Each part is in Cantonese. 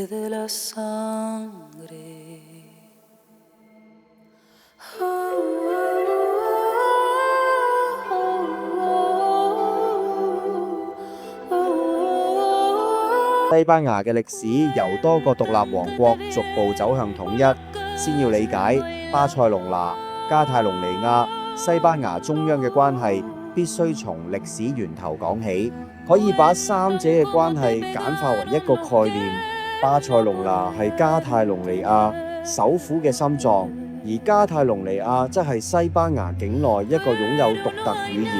de la sangre. 西班牙嘅歷史由多個獨立王國逐步走向統一。先要理解巴塞隆拿、加泰隆尼亞、西班牙中央嘅關係，必須從歷史源頭講起。可以把三者嘅關係簡化為一個概念：巴塞隆拿係加泰隆尼亞首府嘅心臟，而加泰隆尼亞則係西班牙境內一個擁有獨特語言、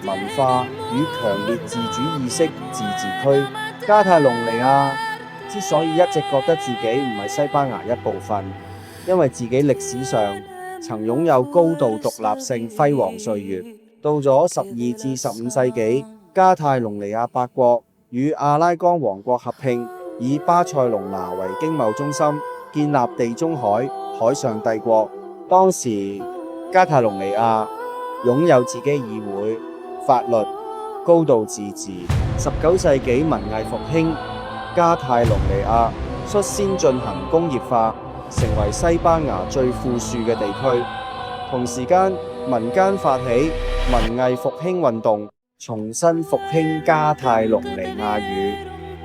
文化與強烈自主意識自治區。加泰隆尼亞之所以一直覺得自己唔係西班牙一部分，因為自己歷史上曾擁有高度獨立性輝煌歲月。到咗12至15世紀，加泰隆尼亞八國與阿拉岡王國合併，以巴塞隆拿為經貿中心，建立地中海海上帝國。當時加泰隆尼亞擁有自己議會、法律、高度自治。19世紀文藝復興，加泰隆尼亞率先進行工業化，成為西班牙最富庶嘅地區。同時間，民間發起文藝復興運動，重新復興加泰隆尼亞語，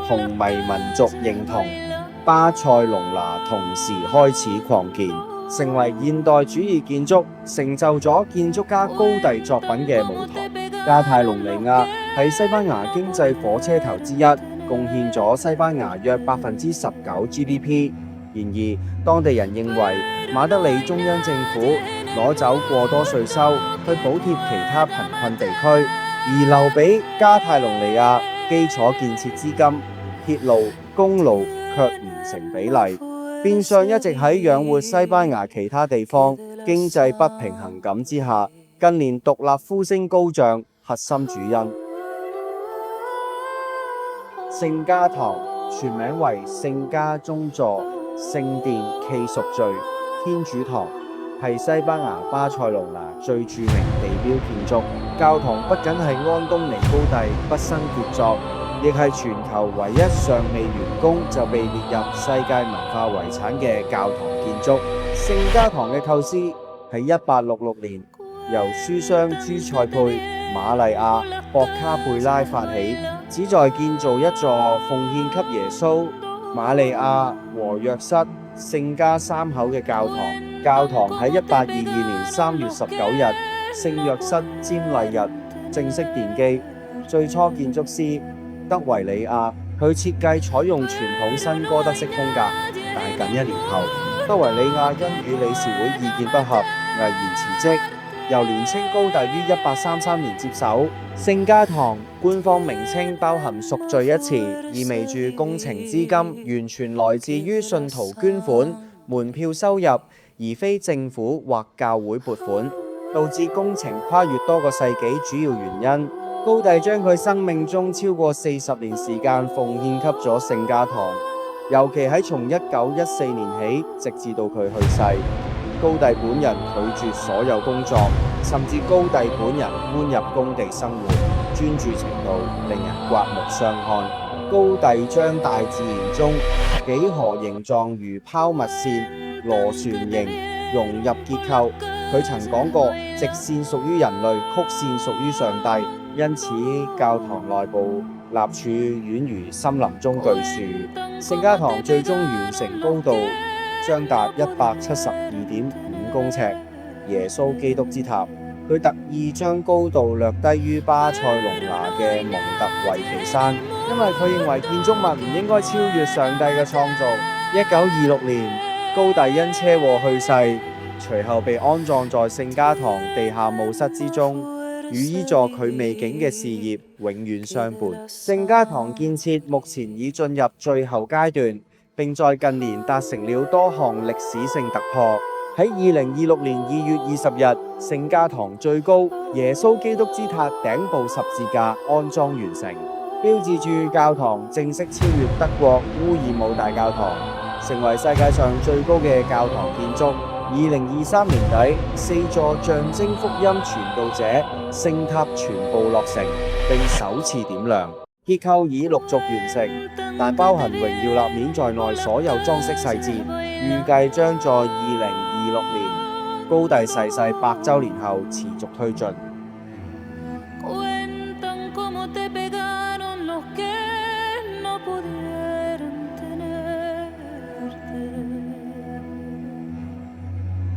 同迷民族認同。巴塞隆拿同時開始擴建，成為現代主義建築，成就咗建築家高第作品嘅舞台。加泰隆尼亞係西班牙經濟火車頭之一，貢獻咗西班牙約19% GDP。然而，當地人認為馬德里中央政府攞走過多稅收去補貼其他貧困地區，而留俾加泰隆尼亞基礎建設資金、鐵路、公路卻唔成比例，變相一直喺養活西班牙其他地方經濟不平衡感之下，近年獨立呼聲高漲，核心主因。聖家堂全名為聖家宗座聖殿暨贖罪天主堂，係西班牙巴塞隆拿最著名地標建築。教堂不僅係安東尼高第畢生傑作，亦係全球唯一尚未完工就被列入世界文化遺產嘅教堂建築。聖家堂嘅構思喺1866年由書商朱塞佩、瑪麗亞、博卡貝拉發起，旨在建造一座奉獻給耶穌、瑪利亞和約瑟聖家三口嘅教堂。教堂喺1822年3月19日聖約瑟瞻禮日正式奠基。最初建築師德維里亞，佢設計採用傳統新哥德式風格，但近1年後，德維里亞因與理事會意見不合，毅然辭職。由年青高第於1833年接手。聖家堂官方名稱包含贖罪一詞，意味住工程資金完全來自於信徒捐款、門票收入，而非政府或教會撥款，導致工程跨越多個世紀。主要原因，高第將佢生命中超過40年時間奉獻給咗聖家堂，尤其喺從1914年起，直至到佢去世。高第本人拒絕所有工作，甚至高第本人搬入工地生活，專注程度令人刮目相看。高第將大自然中幾何形狀如拋物線、螺旋形融入結構。佢曾講過，直線屬於人類，曲線屬於上帝。因此，教堂內部立柱宛如森林中巨樹。聖家堂最終完成高度將達172.5公尺，耶穌基督之塔。佢特意將高度略低於巴塞隆拿嘅蒙特維奇山，因為佢認為建築物唔應該超越上帝嘅創造。1926年，高第因車禍去世，隨後被安葬在聖家堂地下墓室之中，與依座佢未竟嘅事業永遠相伴。聖家堂建設目前已進入最後階段，並在近年達成了多項歷史性突破。喺2026年2月20日，聖家堂最高耶穌基督之塔頂部十字架安裝完成，標誌住教堂正式超越德國烏爾姆大教堂，成為世界上最高嘅教堂建築。2023年底，4座象徵福音傳道者聖塔全部落成，並首次點亮。結構已陸續完成，但包含榮耀立面在內所有裝飾細節，預計將在2026年高第逝世100週年後持續推進。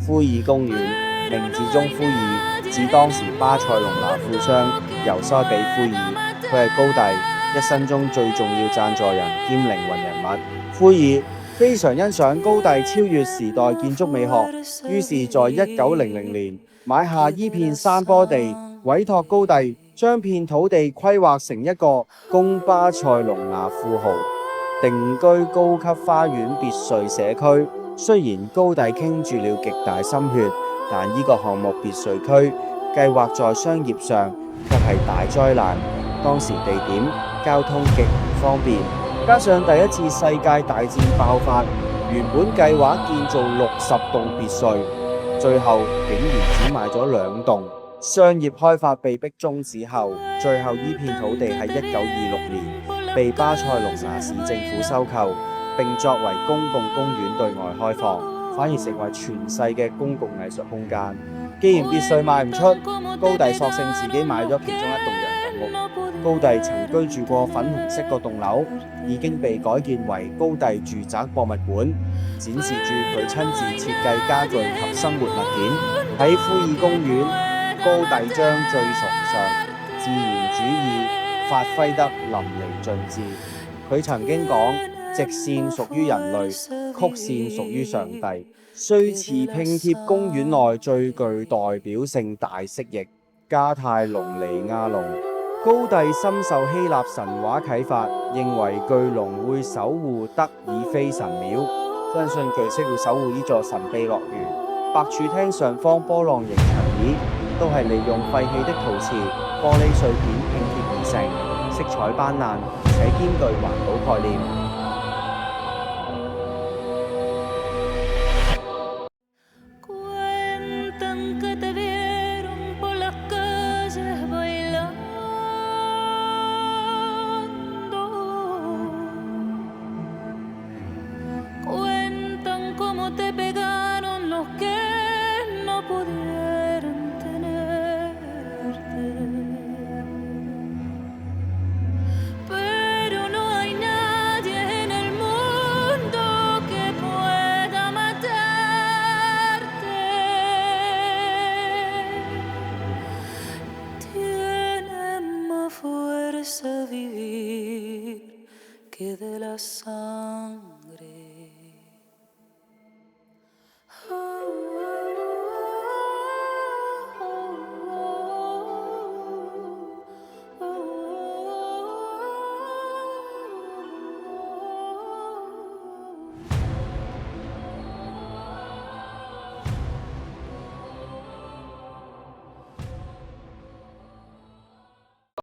灰爾公園，名字中灰爾指當時巴塞隆拿富商尤塞比灰爾，佢係高第一生中最重要贊助人兼靈魂人物。灰爾非常欣賞高第超越時代建築美學，於是在1900年買下依片山坡地，委託高第將片土地規劃成一個供巴塞隆拿富豪定居高級花園別墅社區。雖然高第傾注了極大心血，但呢個項目別墅區計劃在商業上卻係大災難。當時地點、交通極唔方便，加上第一次世界大戰爆發，原本計劃建造60棟別墅，最後竟然只賣咗2棟。商業開發被迫終止後，最後呢片土地喺1926年被巴塞隆拿市政府收購，並作為公共公園對外開放，反而成為全世嘅公共藝術空間。既然別墅賣唔出，高第索性自己買咗其中一棟洋房屋。高第曾居住過粉紅色嗰棟樓，已經被改建為高第住宅博物館，展示住佢親自設計家具及生活物件。喺灰爾公園，高第將最崇尚自然主義發揮得淋漓盡致。佢曾經講：直線屬於人類，曲線屬於上帝。雖似拼貼公園內最具代表性大蜥蜴加泰隆尼亞龍，高第深受希臘神話啟發，認為巨龍會守護德爾菲神廟，相信巨蜥會守護呢座神秘樂園。白柱廳上方波浪形長椅都係利用廢棄的陶瓷、玻璃碎片拼貼而成，色彩斑斕且兼具環保概念。que de la sangre.